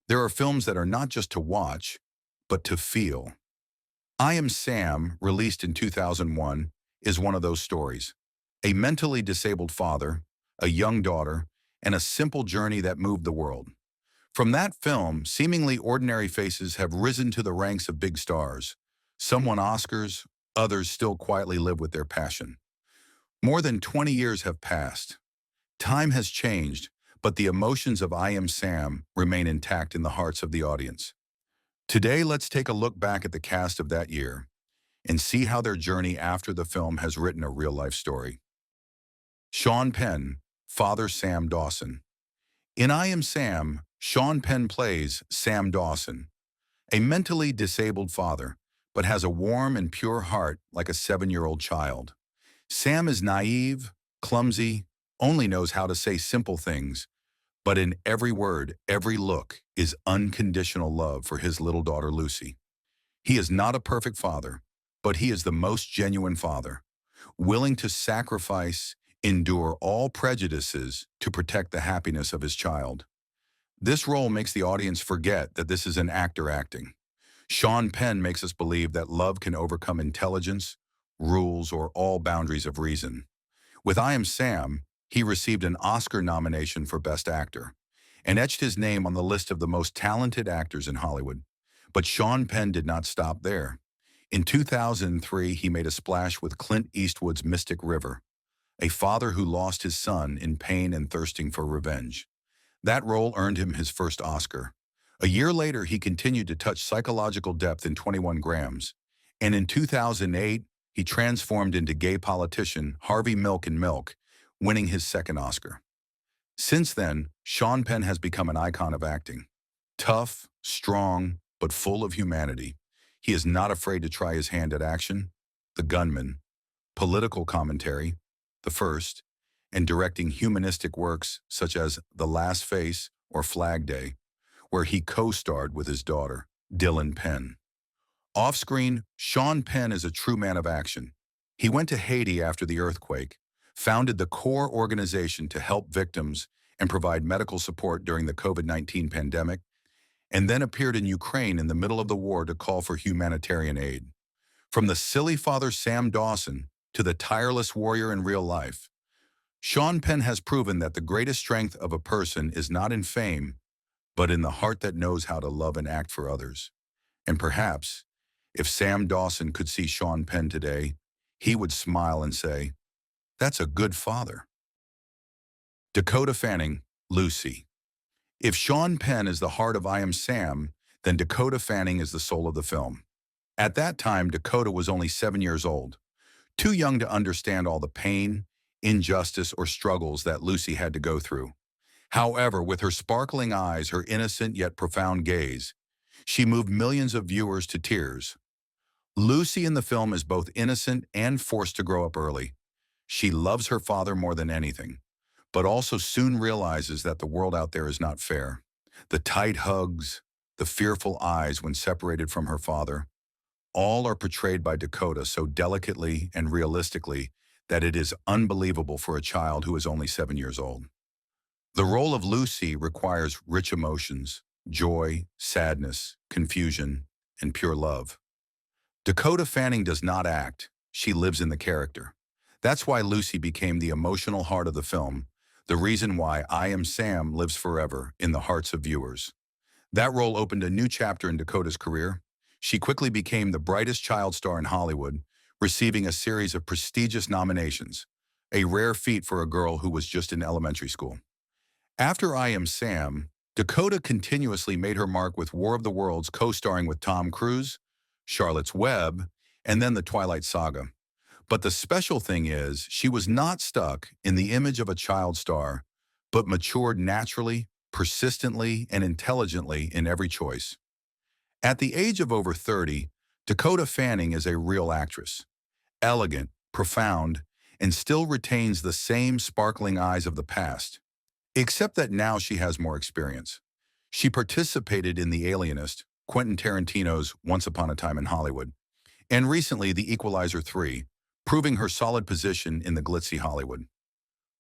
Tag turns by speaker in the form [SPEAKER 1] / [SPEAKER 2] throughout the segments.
[SPEAKER 1] There are films that are not just to watch, but to feel. I Am Sam, released in 2001, is one of those stories. A mentally disabled father, a young daughter, and a simple journey that moved the world. From that film, seemingly ordinary faces have risen to the ranks of big stars. Some won Oscars, others still quietly live with their passion. More than 20 years have passed. Time has changed, but the emotions of I Am Sam remain intact in the hearts of the audience. Today, let's take a look back at the cast of that year and see how their journey after the film has written a real-life story. Sean Penn, Father Sam Dawson. In I Am Sam, Sean Penn plays Sam Dawson, a mentally disabled father, but has a warm and pure heart like a 7-year-old child. Sam is naive, clumsy, only knows how to say simple things, but in every word, every look is unconditional love for his little daughter Lucy. He is not a perfect father, but he is the most genuine father, willing to sacrifice, endure all prejudices to protect the happiness of his child. This role makes the audience forget that this is an actor acting. Sean Penn makes us believe that love can overcome intelligence, rules, or all boundaries of reason. With I Am Sam, he received an Oscar nomination for Best Actor and etched his name on the list of the most talented actors in Hollywood. But Sean Penn did not stop there. In 2003, he made a splash with Clint Eastwood's Mystic River, a father who lost his son in pain and thirsting for revenge. That role earned him his first Oscar. A year later, he continued to touch psychological depth in 21 Grams, and in 2008, he transformed into gay politician Harvey Milk and Milk, winning his second Oscar. Since then, Sean Penn has become an icon of acting. Tough, strong, but full of humanity. He is not afraid to try his hand at action, The Gunman, political commentary, The First, and directing humanistic works such as The Last Face or Flag Day, where he co-starred with his daughter, Dylan Penn. Off-screen, Sean Penn is a true man of action. He went to Haiti after the earthquake, founded the CORE organization to help victims and provide medical support during the COVID-19 pandemic, and then appeared in Ukraine in the middle of the war to call for humanitarian aid. From the silly father Sam Dawson to the tireless warrior in real life, Sean Penn has proven that the greatest strength of a person is not in fame, but in the heart that knows how to love and act for others. And perhaps, if Sam Dawson could see Sean Penn today, he would smile and say, "That's a good father." Dakota Fanning, Lucy. If Sean Penn is the heart of I Am Sam, then Dakota Fanning is the soul of the film. At that time, Dakota was only 7 years old, too young to understand all the pain, injustice, or struggles that Lucy had to go through. However, with her sparkling eyes, her innocent yet profound gaze, she moved millions of viewers to tears. Lucy in the film is both innocent and forced to grow up early. She loves her father more than anything, but also soon realizes that the world out there is not fair. The tight hugs, the fearful eyes when separated from her father, all are portrayed by Dakota so delicately and realistically that it is unbelievable for a child who is only 7 years old. The role of Lucy requires rich emotions, joy, sadness, confusion, and pure love. Dakota Fanning does not act, she lives in the character. That's why Lucy became the emotional heart of the film, the reason why I Am Sam lives forever in the hearts of viewers. That role opened a new chapter in Dakota's career. She quickly became the brightest child star in Hollywood, receiving a series of prestigious nominations, a rare feat for a girl who was just in elementary school. After I Am Sam, Dakota continuously made her mark with War of the Worlds, co-starring with Tom Cruise, Charlotte's Web, and then the Twilight Saga. But the special thing is, she was not stuck in the image of a child star, but matured naturally, persistently, and intelligently in every choice. At the age of over 30, Dakota Fanning is a real actress, elegant, profound, and still retains the same sparkling eyes of the past, except that now she has more experience. She participated in The Alienist, Quentin Tarantino's Once Upon a Time in Hollywood, and recently The Equalizer 3, proving her solid position in the glitzy Hollywood.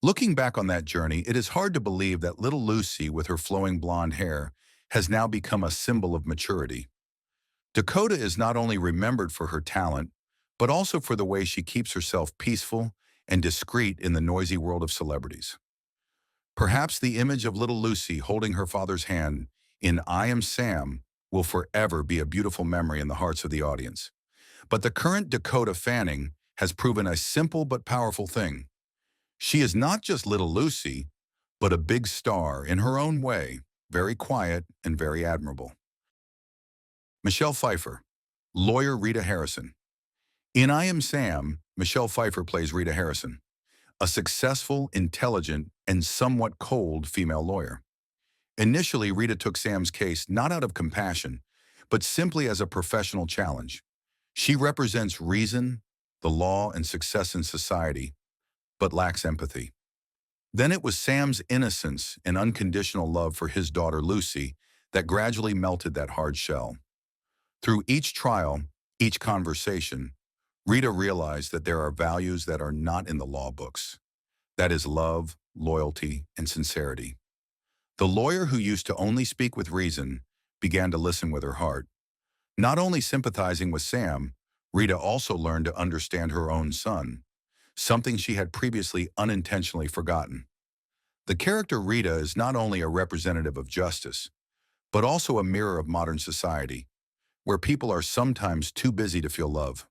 [SPEAKER 1] Looking back on that journey, it is hard to believe that little Lucy, with her flowing blonde hair, has now become a symbol of maturity. Dakota is not only remembered for her talent, but also for the way she keeps herself peaceful and discreet in the noisy world of celebrities. Perhaps the image of little Lucy holding her father's hand in I Am Sam will forever be a beautiful memory in the hearts of the audience. But the current Dakota Fanning has proven a simple but powerful thing. She is not just little Lucy, but a big star in her own way, very quiet and very admirable. Michelle Pfeiffer, lawyer Rita Harrison. In I Am Sam, Michelle Pfeiffer plays Rita Harrison, a successful, intelligent, and somewhat cold female lawyer. Initially, Rita took Sam's case not out of compassion, but simply as a professional challenge. She represents reason, the law, and success in society, but lacks empathy. Then it was Sam's innocence and unconditional love for his daughter Lucy that gradually melted that hard shell. Through each trial, each conversation, Rita realized that there are values that are not in the law books. That is love, loyalty, and sincerity. The lawyer who used to only speak with reason began to listen with her heart. Not only sympathizing with Sam, Rita also learned to understand her own son, something she had previously unintentionally forgotten. The character Rita is not only a representative of justice, but also a mirror of modern society, where people are sometimes too busy to feel love.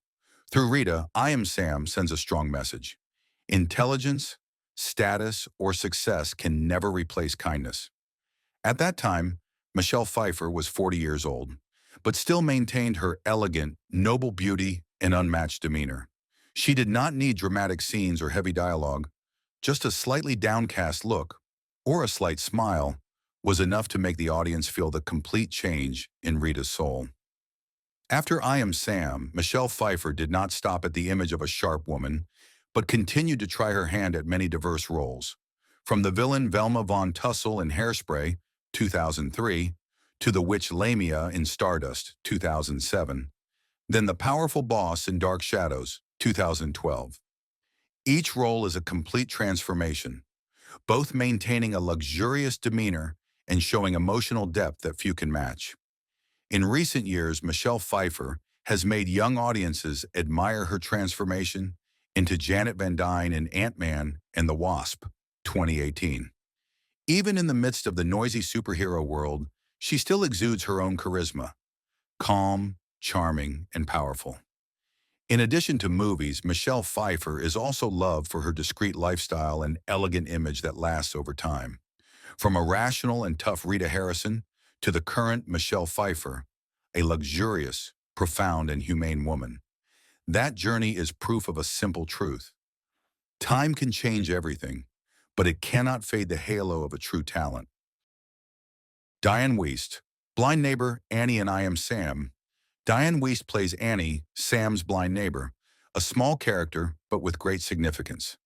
[SPEAKER 1] Through Rita, I Am Sam sends a strong message. Intelligence, status, or success can never replace kindness. At that time, Michelle Pfeiffer was 40 years old, but still maintained her elegant, noble beauty and unmatched demeanor. She did not need dramatic scenes or heavy dialogue. Just a slightly downcast look, or a slight smile, was enough to make the audience feel the complete change in Rita's soul. After I Am Sam, Michelle Pfeiffer did not stop at the image of a sharp woman, but continued to try her hand at many diverse roles. From the villain Velma Von Tussle in Hairspray, 2003, to the witch Lamia in Stardust, 2007, then the powerful boss in Dark Shadows, 2012. Each role is a complete transformation, both maintaining a luxurious demeanor and showing emotional depth that few can match. In recent years, Michelle Pfeiffer has made young audiences admire her transformation into Janet Van Dyne in Ant-Man and the Wasp, 2018. Even in the midst of the noisy superhero world, she still exudes her own charisma, calm, charming, and powerful. In addition to movies, Michelle Pfeiffer is also loved for her discreet lifestyle and elegant image that lasts over time. From a rational and tough Rita Harrison to the current Michelle Pfeiffer, a luxurious, profound, and humane woman. That journey is proof of a simple truth. Time can change everything, but it cannot fade the halo of a true talent. Diane Wiest, blind neighbor Annie in I Am Sam. Diane Wiest plays Annie, Sam's blind neighbor, a small character but with great significance.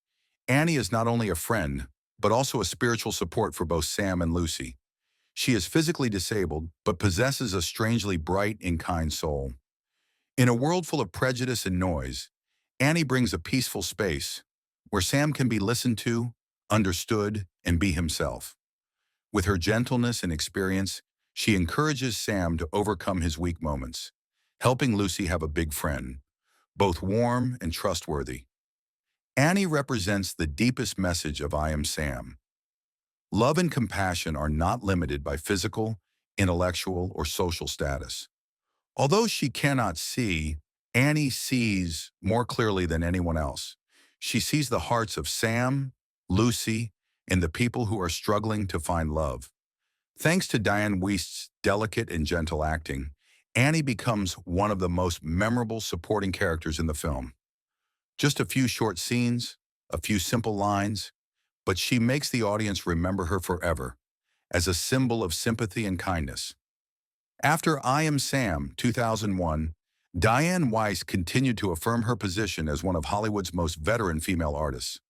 [SPEAKER 1] Annie is not only a friend, but also a spiritual support for both Sam and Lucy. She is physically disabled, but possesses a strangely bright and kind soul. In a world full of prejudice and noise, Annie brings a peaceful space where Sam can be listened to, understood, and be himself. With her gentleness and experience, she encourages Sam to overcome his weak moments, helping Lucy have a big friend, both warm and trustworthy. Annie represents the deepest message of I Am Sam. Love and compassion are not limited by physical, intellectual, or social status. Although she cannot see, Annie sees more clearly than anyone else. She sees the hearts of Sam, Lucy, and the people who are struggling to find love. Thanks to Diane Wiest's delicate and gentle acting, Annie becomes one of the most memorable supporting characters in the film. Just a few short scenes, a few simple lines, but she makes the audience remember her forever as a symbol of sympathy and kindness. After I Am Sam, 2001, Diane Wiest continued to affirm her position as one of Hollywood's most veteran female artists.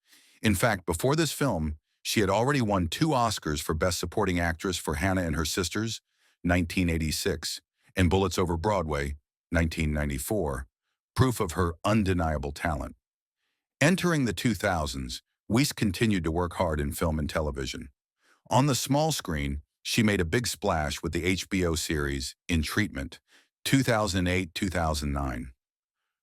[SPEAKER 1] In fact, before this film, she had already won 2 Oscars for Best Supporting Actress for Hannah and Her Sisters, 1986, and Bullets Over Broadway, 1994, proof of her undeniable talent. Entering the 2000s, Wiest continued to work hard in film and television. On the small screen, she made a big splash with the HBO series In Treatment, 2008-2009.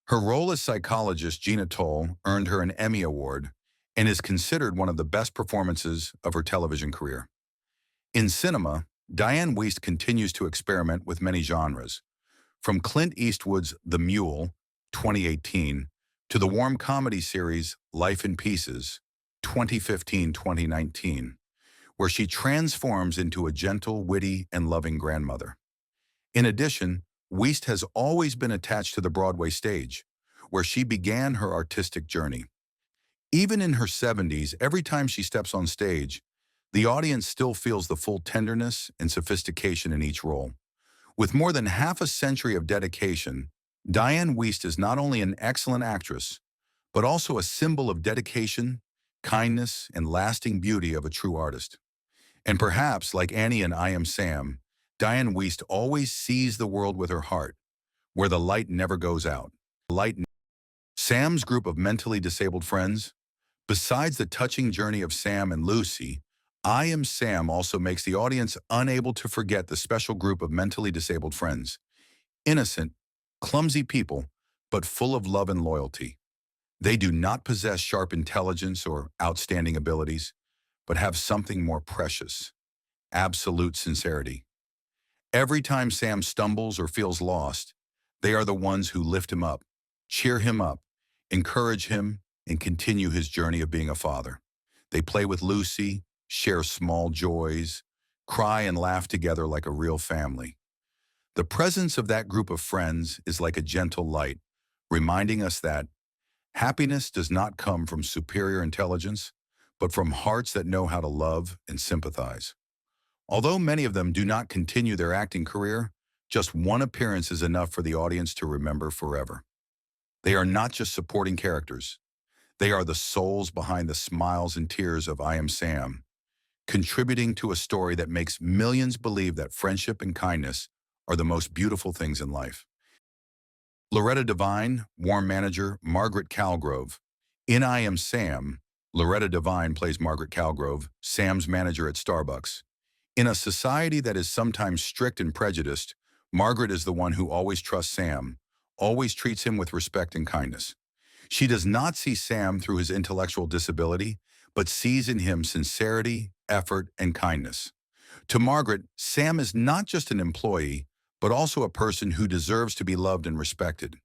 [SPEAKER 1] Her role as psychologist Gina Toll earned her an Emmy Award and is considered one of the best performances of her television career. In cinema, Diane Wiest continues to experiment with many genres, from Clint Eastwood's The Mule, 2018, to the warm comedy series Life in Pieces, 2015-2019, where she transforms into a gentle, witty, and loving grandmother. In addition, Wiest has always been attached to the Broadway stage, where she began her artistic journey. Even in her 70s, every time she steps on stage, the audience still feels the full tenderness and sophistication in each role. With more than half a century of dedication, Diane Wiest is not only an excellent actress, but also a symbol of dedication, kindness, and lasting beauty of a true artist. And perhaps, like Annie in I Am Sam, Diane Wiest always sees the world with her heart, where the light never goes out. Sam's group of mentally disabled friends. Besides the touching journey of Sam and Lucy, I Am Sam also makes the audience unable to forget the special group of mentally disabled friends. Innocent, clumsy people, but full of love and loyalty. They do not possess sharp intelligence or outstanding abilities, but have something more precious: absolute sincerity. Every time Sam stumbles or feels lost, they are the ones who lift him up, cheer him up, encourage him, and continue his journey of being a father. They play with Lucy, share small joys, cry and laugh together like a real family. The presence of that group of friends is like a gentle light, reminding us that happiness does not come from superior intelligence, but from hearts that know how to love and sympathize. Although many of them do not continue their acting career, just one appearance is enough for the audience to remember forever. They are not just supporting characters. They are the souls behind the smiles and tears of I Am Sam, contributing to a story that makes millions believe that friendship and kindness are the most beautiful things in life. Loretta Devine, warm manager Margaret Calgrove. In I Am Sam, Loretta Devine plays Margaret Calgrove, Sam's manager at Starbucks. In a society that is sometimes strict and prejudiced, Margaret is the one who always trusts Sam, always treats him with respect and kindness. She does not see Sam through his intellectual disability, but sees in him sincerity, effort, and kindness. To Margaret, Sam is not just an employee, but also a person who deserves to be loved and respected.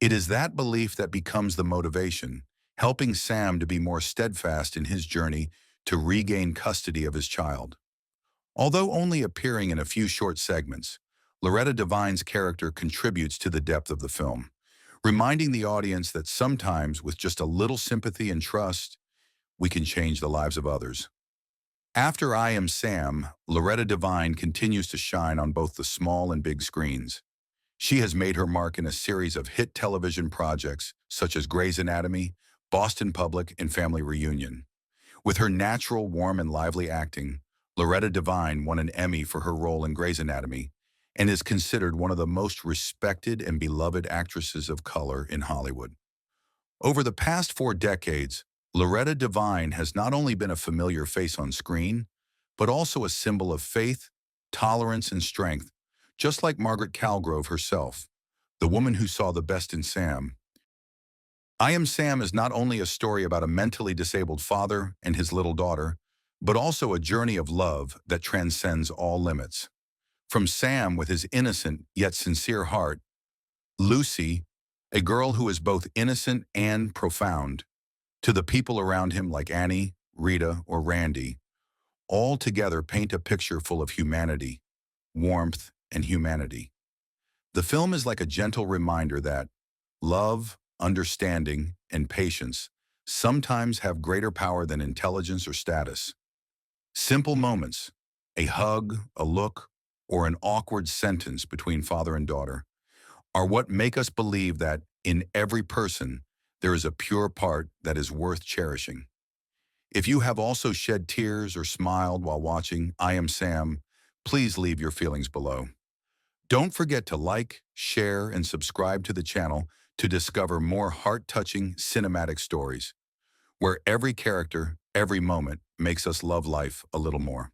[SPEAKER 1] It is that belief that becomes the motivation, helping Sam to be more steadfast in his journey to regain custody of his child. Although only appearing in a few short segments, Loretta Devine's character contributes to the depth of the film, reminding the audience that sometimes with just a little sympathy and trust, we can change the lives of others. After I Am Sam, Loretta Devine continues to shine on both the small and big screens. She has made her mark in a series of hit television projects such as Grey's Anatomy, Boston Public, and Family Reunion. With her natural, warm, and lively acting, Loretta Devine won an Emmy for her role in Grey's Anatomy and is considered one of the most respected and beloved actresses of color in Hollywood. Over the past 4 decades, Loretta Devine has not only been a familiar face on screen, but also a symbol of faith, tolerance, and strength, just like Margaret Calgrove herself, the woman who saw the best in Sam. I Am Sam is not only a story about a mentally disabled father and his little daughter, but also a journey of love that transcends all limits. From Sam with his innocent yet sincere heart, Lucy, a girl who is both innocent and profound, to the people around him like Annie, Rita, or Randy, all together paint a picture full of humanity, warmth, and humanity. The film is like a gentle reminder that love, understanding, and patience sometimes have greater power than intelligence or status. Simple moments, a hug, a look, or an awkward sentence between father and daughter, are what make us believe that in every person there is a pure part that is worth cherishing. If you have also shed tears or smiled while watching I Am Sam, please leave your feelings below. Don't forget to like, share, and subscribe to the channel to discover more heart-touching cinematic stories, where every character, every moment makes us love life a little more.